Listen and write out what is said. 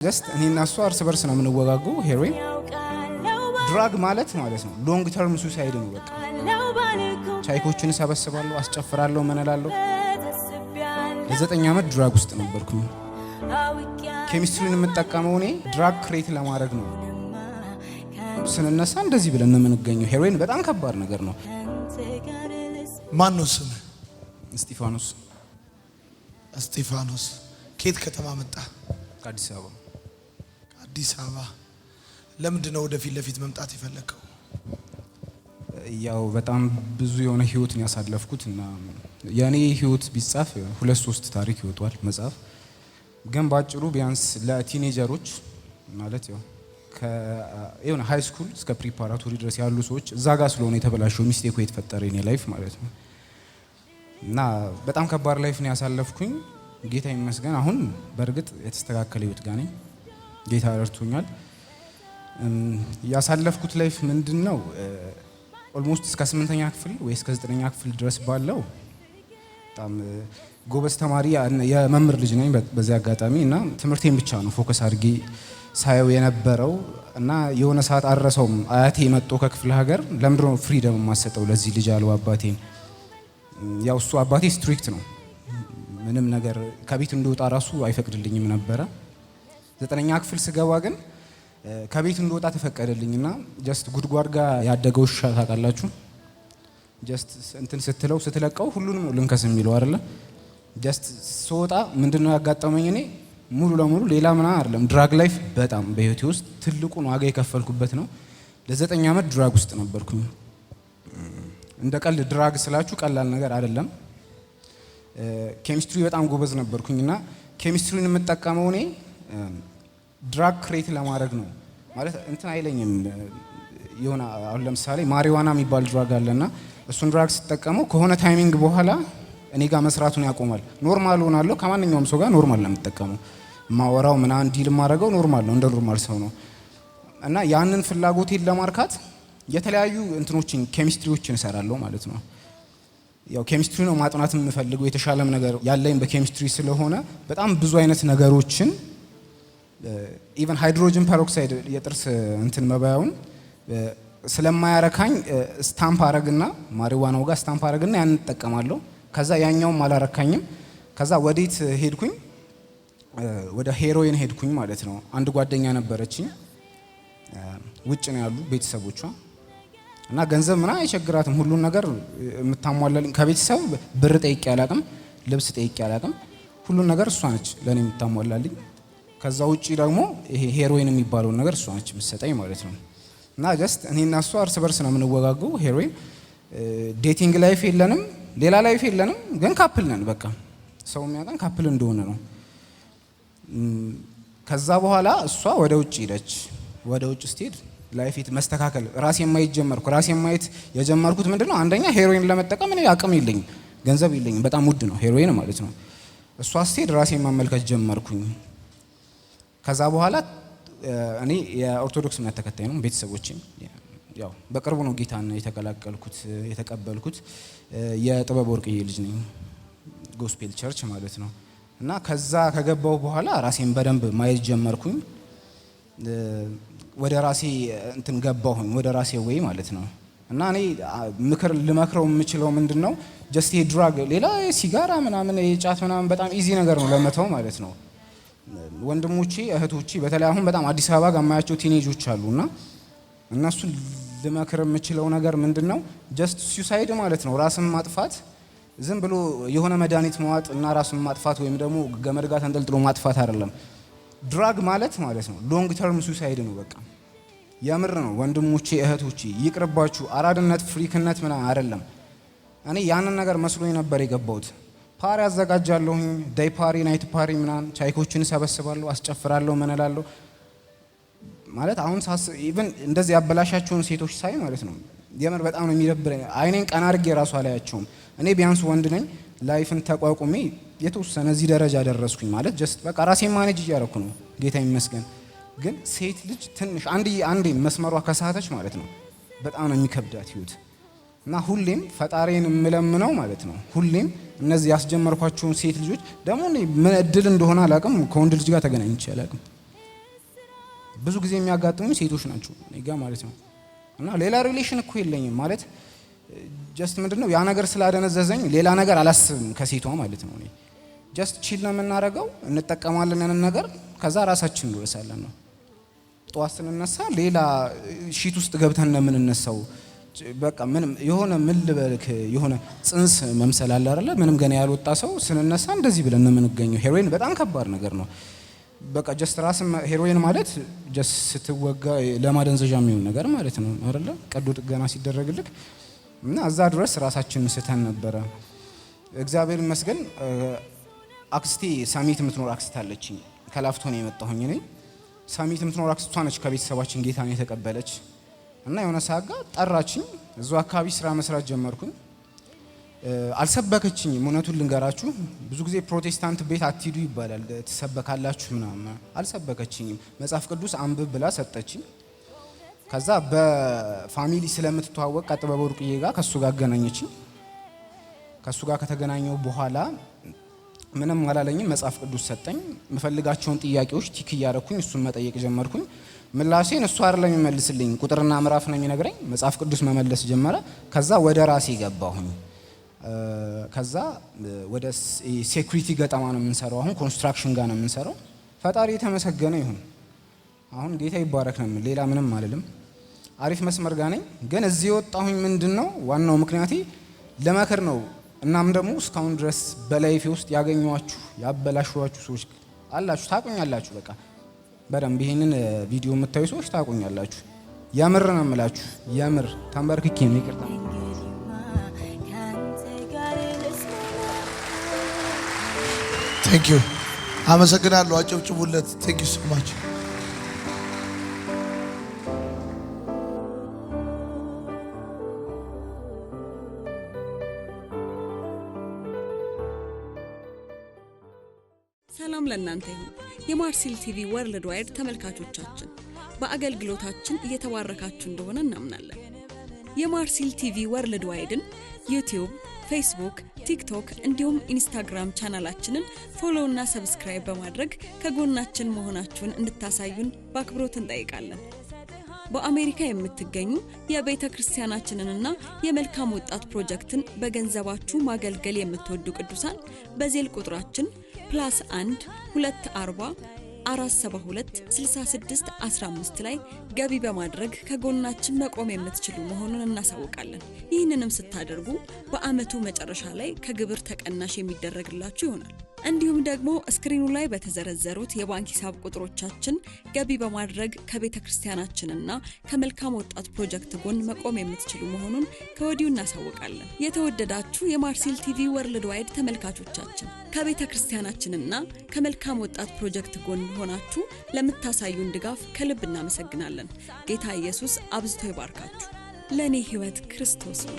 ጀስት እኔና እሷ እርስ በርስ ነው የምንወጋገው። ሄሮይን ድራግ ማለት ነው ሎንግ ተርም ሱሳይድ ነው። በቃ ቻይኮችን ሰበስባለሁ፣ አስጨፍራለሁ፣ መነላለሁ። ለ9 ዓመት ድራግ ውስጥ ነበርኩኝ። ኬሚስትሪን የምጠቀመው እኔ ድራግ ክሬት ለማድረግ ነው። ስንነሳ እንደዚህ ብለን ነው የምንገኘው። ሄሮይን በጣም ከባድ ነገር ነው። ማን ነው ስም? እስጢፋኖስ። እስጢፋኖስ ከየት ከተማ መጣ? ከአዲስ አበባ። አዲስ አበባ። ለምንድን ነው ወደፊት ለፊት መምጣት የፈለከው? ያው በጣም ብዙ የሆነ ህይወት ነው ያሳለፍኩት እና የኔ ህይወት ቢጻፍ 2-3 ታሪክ ይወጣል መጽሐፍ። ግን ባጭሩ ቢያንስ ለቲኔጀሮች ማለት ያው ከየሆነ ሃይ ስኩል እስከ ፕሪፓራቶሪ ድረስ ያሉ ሰዎች እዛ ጋር ስለሆነ የተበላሸው ሚስቴክ የተፈጠረ የኔ ላይፍ ማለት ነው። እና በጣም ከባድ ላይፍ ነው ያሳለፍኩኝ። ጌታ ይመስገን አሁን በእርግጥ የተስተካከለ ህይወት ጋር ነኝ። ጌታ ረድቶኛል። ያሳለፍኩት ላይፍ ምንድነው? ኦልሞስት እስከ 8ኛ ክፍል ወይ እስከ 9ኛ ክፍል ድረስ ባለው በጣም ጎበዝ ተማሪ የመምህር ልጅ ነኝ በዚህ አጋጣሚ እና ትምህርቴን ብቻ ነው ፎከስ አድርጌ ሳየው የነበረው እና የሆነ ሰዓት አረሰውም አያቴ መጥቶ ከክፍለ ሀገር ለምንድነው ፍሪደም ማሰጠው ለዚህ ልጅ አለው አባቴን። ያው እሱ አባቴ ስትሪክት ነው፣ ምንም ነገር ከቤት እንደወጣ ራሱ አይፈቅድልኝም ነበረ። 9ኛ ክፍል ስገባ ግን ከቤት እንደወጣ ተፈቀደልኝና ጀስት ጉድጓድ ጋር ያደገው ውሻ ታውቃላችሁ? ጀስት እንትን ስትለቀው ሁሉንም ነው ልንከስ የሚለው አይደለ? ጀስት ስወጣ ምንድነው ያጋጠመኝ? እኔ ሙሉ ለሙሉ ሌላ ምና አይደለም ድራግ ላይፍ በጣም በህይወቴ ውስጥ ትልቁን ዋጋ የከፈልኩበት ነው። ለ9 ዓመት ድራግ ውስጥ ነበርኩኝ። እንደ ቀልድ ድራግ ስላችሁ ቀላል ነገር አይደለም። ኬሚስትሪ በጣም ጎበዝ ነበርኩኝና ኬሚስትሪን የምጠቀመው እኔ ድራግ ክሬት ለማድረግ ነው ማለት እንትን አይለኝም። የሆነ አሁን ለምሳሌ ማሪዋና የሚባል ድራግ አለና እሱን ድራግ ስትጠቀመው ከሆነ ታይሚንግ በኋላ እኔ ጋር መስራቱን ያቆማል። ኖርማል ሆናለሁ፣ ከማንኛውም ሰው ጋር ኖርማል ነው የምጠቀመው። ማወራው ምናምን ዲል ማድረገው ኖርማል ነው፣ እንደ ኖርማል ሰው ነው። እና ያንን ፍላጎቴን ለማርካት የተለያዩ እንትኖችን ኬሚስትሪዎችን እሰራለሁ ማለት ነው። ያው ኬሚስትሪ ነው ማጥናት የምፈልገው፣ የተሻለም ነገር ያለኝ በኬሚስትሪ ስለሆነ በጣም ብዙ አይነት ነገሮችን ኢቨን ሃይድሮጅን ፐሮክሳይድ የጥርስ እንትን መባያውን ስለማያረካኝ ስታምፕ አረግና ማሪዋናው ጋር ስታምፕ አረግና ያን እጠቀማለሁ። ከዛ ያኛውም አላረካኝም። ከዛ ወዴት ሄድኩኝ? ወደ ሄሮይን ሄድኩኝ ማለት ነው። አንድ ጓደኛ ነበረችኝ፣ ውጭ ነው ያሉ ቤተሰቦቿ እና ገንዘብ ምና አይቸግራትም፣ ሁሉን ነገር የምታሟላልኝ። ከቤተሰብ ብር ጠይቄ አላቅም፣ ልብስ ጠይቄ አላቅም። ሁሉን ነገር እሷ ነች ለኔ የምታሟላልኝ። ከዛ ውጪ ደግሞ ይሄ ሄሮይን የሚባለው ነገር እሷ ነች የምትሰጠኝ ማለት ነው። እና ጀስት እኔና እሷ እርስ በርስ ነው የምንወጋገው። ሄሮይን ዴቲንግ ላይፍ የለንም፣ ሌላ ላይፍ የለንም፣ ግን ካፕል ነን። በቃ ሰው የሚያውቀን ካፕል እንደሆነ ነው። ከዛ በኋላ እሷ ወደ ውጭ ሄደች። ወደ ውጭ ስትሄድ ላይፍ መስተካከል ራሴን ማየት ጀመርኩ። ራሴን ማየት የጀመርኩት ምንድነው? አንደኛ ሄሮይን ለመጠቀም እኔ አቅም የለኝም፣ ገንዘብ የለኝም፣ በጣም ውድ ነው ሄሮይን ማለት ነው። እሷ ስትሄድ ራሴን መመልከት ጀመርኩኝ። ከዛ በኋላ እኔ የኦርቶዶክስ እምነት ተከታይ ነው። ቤተሰቦቼ ያው በቅርቡ ነው ጌታን የተቀበልኩት። የጥበብ ወርቅዬ ልጅ ነኝ፣ ጎስፔል ቸርች ማለት ነው። እና ከዛ ከገባው በኋላ ራሴን በደንብ ማየት ጀመርኩኝ። ወደ ራሴ እንትን ገባሁኝ፣ ወደ ራሴ ወይ ማለት ነው። እና እኔ ልመክረው የምችለው ምንድነው? ጀስት ድራግ ሌላ ሲጋራ ምናምን የጫት ምናምን በጣም ኢዚ ነገር ነው ለመተው ማለት ነው። ወንድሞቼ እህቶቼ በተለይ አሁን በጣም አዲስ አበባ ጋር የማያቸው ቲኔጆች አሉና እነሱ ልመክር የምችለው ነገር ምንድነው? ጀስት ሱሳይድ ማለት ነው ራስን ማጥፋት። ዝም ብሎ የሆነ መድኃኒት መዋጥ እና ራስን ማጥፋት ወይም ደግሞ ገመድ ጋር ተንጠልጥሎ ማጥፋት አይደለም። ድራግ ማለት ነው ሎንግ ተርም ሱሳይድ ነው። በቃ የምር ነው ወንድሞቼ እህቶቼ፣ ይቅርባችሁ። አራድነት ፍሪክነት ምናምን አይደለም። እኔ ያንን ነገር መስሎኝ ነበር የገባሁት። ፓሪ አዘጋጃለሁኝ፣ ዳይ ፓሪ፣ ናይት ፓሪ ምናምን፣ ቻይኮችን ሰበስባለሁ፣ አስጨፍራለሁ፣ መነላለሁ ማለት አሁን ሳስብ ኢቭን እንደዚህ ያበላሻቸውን ሴቶች ሳይ ማለት ነው የምር በጣም ነው የሚደብረኝ። አይኔን ቀና አድርጌ ራሱ አላያቸውም። እኔ ቢያንስ ወንድ ነኝ፣ ላይፍን ተቋቁሜ የተወሰነ እዚህ ደረጃ ደረስኩኝ ማለት ጀስት በቃ ራሴን ማኔጅ እያደረኩ ነው፣ ጌታ ይመስገን። ግን ሴት ልጅ ትንሽ አንዴ መስመሯ ከሳተች ማለት ነው በጣም ነው የሚከብዳት ህይወት። እና ሁሌም ፈጣሪን የምለምነው ማለት ነው ሁሌም እነዚህ ያስጀመርኳቸውን ሴት ልጆች ደግሞ ምን እድል እንደሆነ አላውቅም፣ ከወንድ ልጅ ጋር ተገናኝቼ አላውቅም። ብዙ ጊዜ የሚያጋጥሙኝ ሴቶች ናቸው እኔ ጋር ማለት ነው። እና ሌላ ሪሌሽን እኮ የለኝም ማለት ጀስት ምንድነው ያ ነገር ስላደነዘዘኝ ሌላ ነገር አላስብም ከሴቷ ማለት ነው። እኔ ጀስት ቺል ነው የምናደርገው፣ እንጠቀማለን ያንን ነገር ከዛ ራሳችን እንወሳለን ነው። ጠዋት ስንነሳ ሌላ ሺት ውስጥ ገብተን እንደምንነሳው በቃ ምንም የሆነ ምን ልበልክ የሆነ ጽንስ መምሰል አለ አይደለ? ምንም ገና ያልወጣ ሰው ስንነሳ እንደዚህ ብለን ነው የምንገኘው። ሄሮይን በጣም ከባድ ነገር ነው። በቃ ጀስት ራስ ሄሮይን ማለት ጀስት ስትወጋ ለማደንዘዣ የሚሆን ነገር ማለት ነው አይደለ? ቀዶ ጥገና ሲደረግልክ እና እዛ ድረስ ራሳችንን ስተን ነበረ። እግዚአብሔር ይመስገን አክስቴ ሳሚት የምትኖር አክስት አለችኝ። ከላፍቶ ነው የመጣሁኝ እኔ። ሳሚት የምትኖር አክስቷ ነች ከቤተሰባችን ጌታን የተቀበለች እና የሆነ ሰዓት ጋር ጠራችኝ። እዛው አካባቢ ስራ መስራት ጀመርኩኝ። አልሰበከችኝም። እውነቱን ልንገራችሁ ብዙ ጊዜ ፕሮቴስታንት ቤት አትሂዱ ይባላል፣ ትሰበካላችሁ ምናምን። አልሰበከችኝም። መጽሐፍ ቅዱስ አንብብ ብላ ሰጠችኝ። ከዛ በፋሚሊ ስለምትተዋወቅ ከጥበብ ወርቅዬ ጋር ከሱ ጋር አገናኘችኝ። ከሱ ጋር ከተገናኘው በኋላ ምንም አላለኝም። መጽሐፍ ቅዱስ ሰጠኝ። የምፈልጋቸውን ጥያቄዎች ቲክ እያደረኩኝ እሱን መጠየቅ ጀመርኩኝ። ምላሴን እሱ አይደለም የሚመልስልኝ፣ ቁጥርና ምዕራፍ ነው የሚነግረኝ። መጽሐፍ ቅዱስ መመለስ ጀመረ። ከዛ ወደ ራሴ ገባሁኝ። ከዛ ወደ ሴኩሪቲ ገጠማ ነው የምንሰራው። አሁን ኮንስትራክሽን ጋር ነው የምንሰራው። ፈጣሪ የተመሰገነ ይሁን። አሁን ጌታ ይባረክ ነው የምል፣ ሌላ ምንም አልልም። አሪፍ መስመር ጋር ነኝ። ግን እዚህ የወጣሁኝ ምንድነው ዋናው ምክንያቴ ለመከር ነው። እናም ደግሞ እስካሁን ድረስ በላይፌ ውስጥ ያገኘኋችሁ ያበላሽኋችሁ ሰዎች አላችሁ፣ ታቁኛላችሁ። በቃ በደንብ ይሄንን ቪዲዮ የምታዩ ሰዎች ታቁኛላችሁ። የምር ነው የምላችሁ፣ የምር ተንበርክኬ ነው ይቅርታ። ቴንክ ዩ አመሰግናለሁ። አጨብጭቡለት። ቴንክ ዩ ሶ ማች። ሰላም ለእናንተ ይሁን። የማርሲል ቲቪ ወርልድ ዋይድ ተመልካቾቻችን በአገልግሎታችን እየተባረካችሁ እንደሆነ እናምናለን። የማርሲል ቲቪ ወርልድ ዋይድን ዩቲዩብ፣ ፌስቡክ፣ ቲክቶክ እንዲሁም ኢንስታግራም ቻናላችንን ፎሎ እና ሰብስክራይብ በማድረግ ከጎናችን መሆናችሁን እንድታሳዩን በአክብሮት እንጠይቃለን። በአሜሪካ የምትገኙ የቤተ ክርስቲያናችንንና የመልካም ወጣት ፕሮጀክትን በገንዘባችሁ ማገልገል የምትወዱ ቅዱሳን በዜል ቁጥራችን +1 240 472 66 15 ላይ ገቢ በማድረግ ከጎናችን መቆም የምትችሉ መሆኑን እናሳውቃለን። ይህንንም ስታደርጉ በአመቱ መጨረሻ ላይ ከግብር ተቀናሽ የሚደረግላችሁ ይሆናል። እንዲሁም ደግሞ ስክሪኑ ላይ በተዘረዘሩት የባንክ ሂሳብ ቁጥሮቻችን ገቢ በማድረግ ከቤተ ክርስቲያናችንና ከመልካም ወጣት ፕሮጀክት ጎን መቆም የምትችሉ መሆኑን ከወዲሁ እናሳውቃለን። የተወደዳችሁ የማርሲል ቲቪ ወርልድ ዋይድ ተመልካቾቻችን ከቤተ ክርስቲያናችንና ከመልካም ወጣት ፕሮጀክት ጎን ሆናችሁ ለምታሳዩን ድጋፍ ከልብ እናመሰግናለን። ጌታ ኢየሱስ አብዝቶ ይባርካችሁ። ለኔ ህይወት ክርስቶስ ነው።